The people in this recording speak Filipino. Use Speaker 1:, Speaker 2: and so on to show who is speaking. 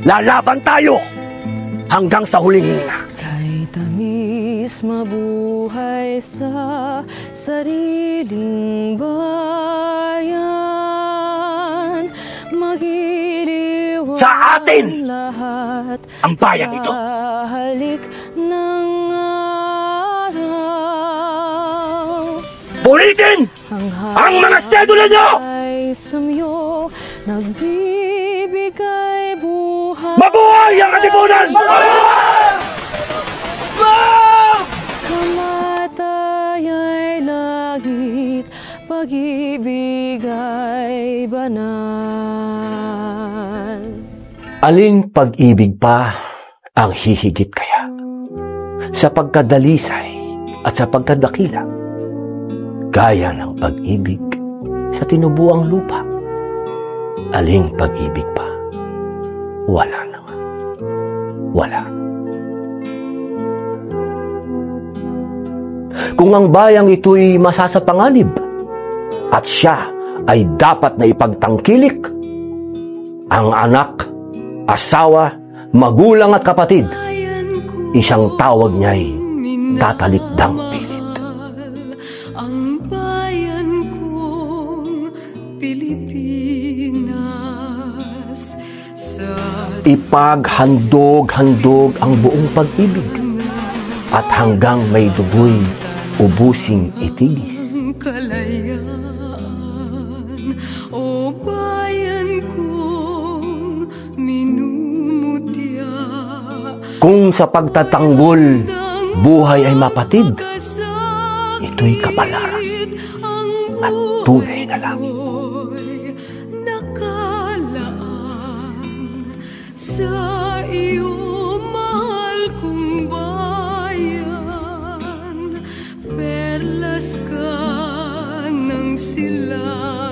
Speaker 1: Lalaban tayo hanggang sa huling hininga.
Speaker 2: Kay tamis mabuhay sa sariling bayan, magiliwan
Speaker 1: sa atin
Speaker 2: lahat
Speaker 1: ang bayan ito.
Speaker 2: Sa halik ng araw.
Speaker 1: Punitin ang mga sedula nyo!
Speaker 2: Ay samyo, nagbibigay buhay.
Speaker 1: Mabuhay ang katipunan!
Speaker 2: Kamatay ay langit, pag-ibig ay banal.
Speaker 3: Aling pag-ibig pa ang hihigit kaya? Sa pagkadalisay at sa pagkadakila, gaya ng pag-ibig sa tinubuang lupa. Aling pag-ibig pa? Wala na nga. Wala. Kung ang bayang ito'y masasapanganib at siya ay dapat na ipagtangkilik, ang anak, asawa, magulang at kapatid, isang tawag niya'y tatalikdang pilit.
Speaker 2: Ang bayan kong Pilipinas,
Speaker 3: ipaghandog-handog ang buong pag-ibig at hanggang may dugoy ubusing itigis.
Speaker 2: Kalayaan, o bayan kong minumutya.
Speaker 3: Kung sa pagtatanggol buhay ay mapatid, ito'y kapalaran at tunay na langit.
Speaker 2: Nakalaan sa iyo, mahal kong bayan, perlas ka ng sila.